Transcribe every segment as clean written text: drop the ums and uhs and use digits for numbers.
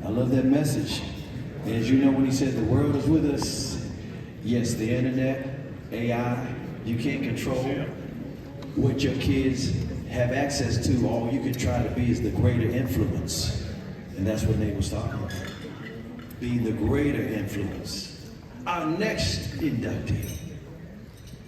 I love that message. And as you know, when he said the world is with us, yes, the internet, AI, you can't control what your kids have access to. All you can try to be is the greater influence. And that's what Nate was talking about. Be the greater influence. Our next inductee.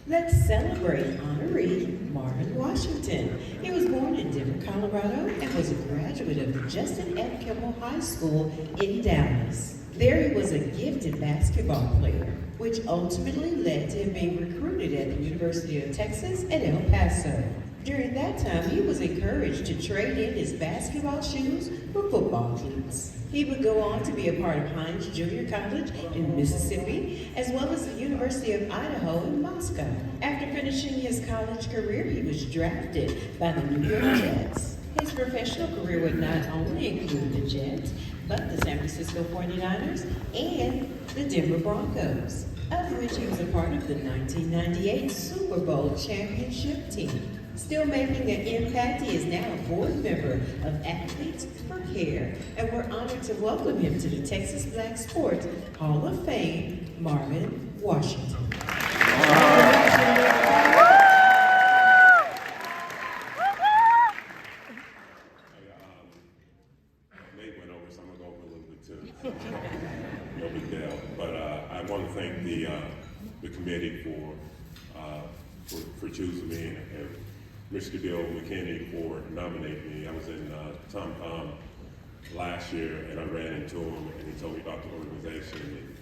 Let's celebrate honoree Marvin Washington. He was born in Denver, Colorado, and was a graduate of the Justin F. Kimball High School in Dallas. There he was a gifted basketball player, which ultimately led to him being recruited at the University of Texas at El Paso. During that time, he was encouraged to trade in his basketball shoes for football cleats. He would go on to be a part of Hines Junior College in Mississippi, as well as the University of Idaho in Moscow. After finishing his college career, he was drafted by the New York Jets. His professional career would not only include the Jets, but the San Francisco 49ers and the Denver Broncos, of which he was a part of the 1998 Super Bowl championship team. Still making an impact, he is now a board member of Athletes for Care, and we're honored to welcome him to the Texas Black Sports Hall of Fame, Marvin Washington. Nate went over, so I'm gonna go over a little bit too. No big deal. But I want to thank the committee for choosing me and Mr. Bill McKinney for nominating me. I was in Tom last year, and I ran into him, and he told me about the organization.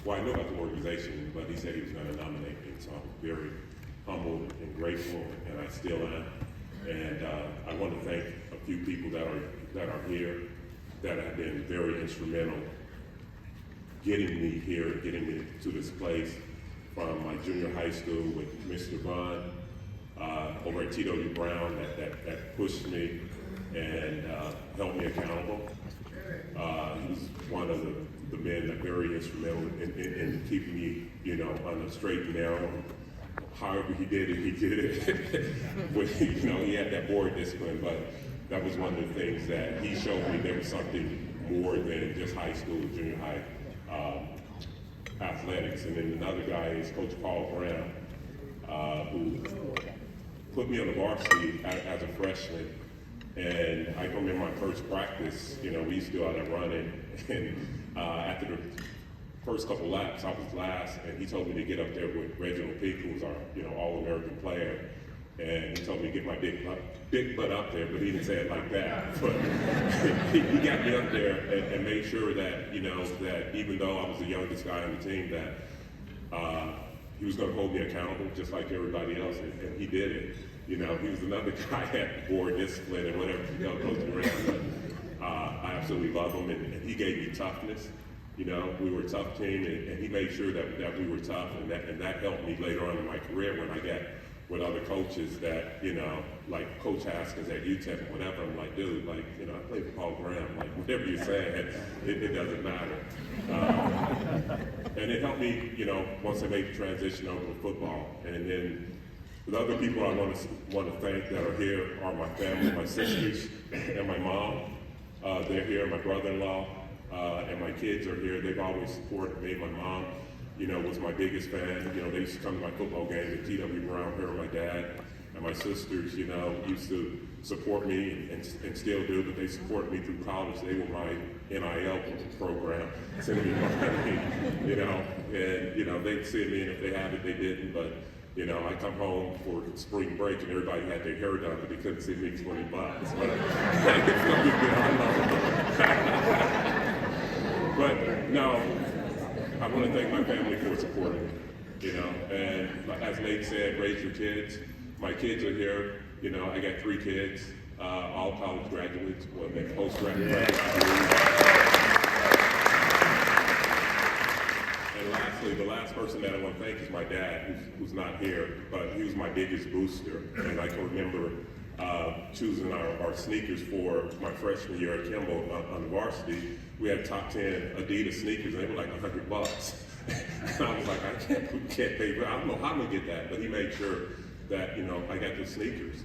Well, I knew about the organization, but he said he was going to nominate me, so I'm very humbled and grateful, and I still am. And I want to thank a few people that are here that have been very instrumental getting me here, getting me to this place, from my junior high school with Mr. Vaughn, over at T.W. Brown that pushed me and held me accountable. He was one of the men that very instrumental in keeping me, on the straight and narrow. However he did it. He had that board discipline, but that was one of the things that he showed me there was something more than just high school, junior high athletics. And then another guy is Coach Paul Brown, who put me on the varsity as a freshman. And I remember my first practice, we used to go out there running, and after the first couple laps, I was last, and he told me to get up there with Reginald Peak, who was our, All-American player. And he told me to get my big butt up there, but he didn't say it like that. But he got me up there and made sure that, that even though I was the youngest guy on the team, that he was going to hold me accountable just like everybody else, and he did it. He was another guy at board discipline and whatever, coaching around. But I absolutely love him, and he gave me toughness. We were a tough team, and he made sure that we were tough, and that helped me later on in my career when I got with other coaches that, like Coach Haskins at UTEP or whatever. I'm like, dude, I played for Paul Graham, whatever you're saying, it doesn't matter. And it helped me, once I made the transition over to football. And then the other people I want to thank that are here are my family, my sisters, and my mom. They're here, my brother-in-law, and my kids are here. They've always supported me. My mom, was my biggest fan. They used to come to my football game at T.W. Brown, her and my dad. And my sisters, used to support me and still do, but they supported me through college. They were my NIL program, sending me money, and, they'd send me, and if they had it, they didn't. But, I come home for spring break, and everybody had their hair done, but they couldn't send me $20. But it's no big deal, I know. But, no. I want to thank my family for supporting me, and as Nate said, raise your kids. My kids are here, I got 3 kids, all college graduates, they postgraduate. And lastly, the last person that I want to thank is my dad, who's not here, but he was my biggest booster. And I can remember choosing our sneakers for my freshman year at Kimball on the varsity. We had top 10 Adidas sneakers, and they were like $100. And I was like, I can't pay for it. I don't know how I'm gonna get that, but he made sure that I got the sneakers,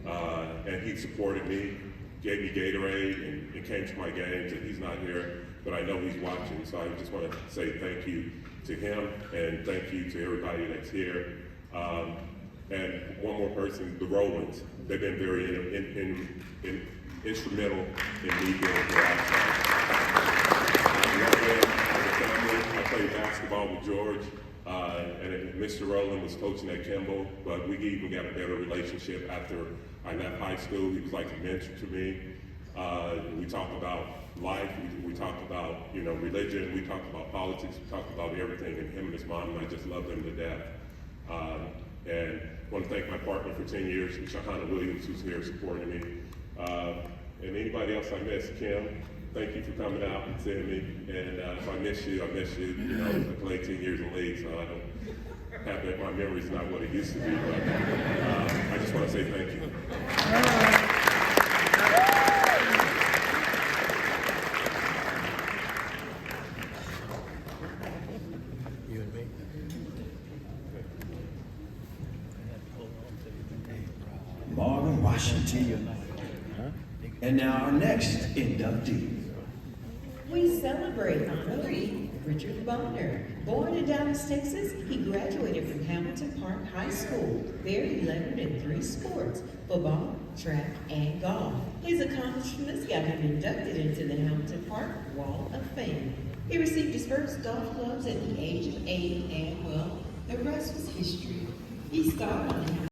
and he supported me. gave me Gatorade and came to my games, and he's not here, but I know he's watching, so I just want to say thank you to him, and thank you to everybody that's here. And one more person, the Rowlands. They've been very instrumental in me being here outside. I love them as a family. I played basketball with George, and Mr. Rowland was coaching at Kimball, but we even got a better relationship after I left high school. He was like a mentor to me. We talked about life, we talked about, religion, we talked about politics, we talked about everything, and him and his mom, and I just love them to death. And I want to thank my partner for 10 years, Shahana Williams, who's here supporting me. And anybody else I missed, Kim, thank you for coming out and seeing me. And if I miss you, I miss you. I played 10 years in the league, so I don't have that. My memory's not what it used to be, but I just want to say thank you. Marvin Washington. And now our next inductee. We celebrate honoree Richard Bonner. Born in Dallas, Texas, he graduated from Hamilton Park High School. There he lettered in 3 sports: football, track, and golf. His accomplishments got him inducted into the Hamilton Park Wall of Fame. He received his first golf clubs at the age of 8, and well, the rest was history. He starred on the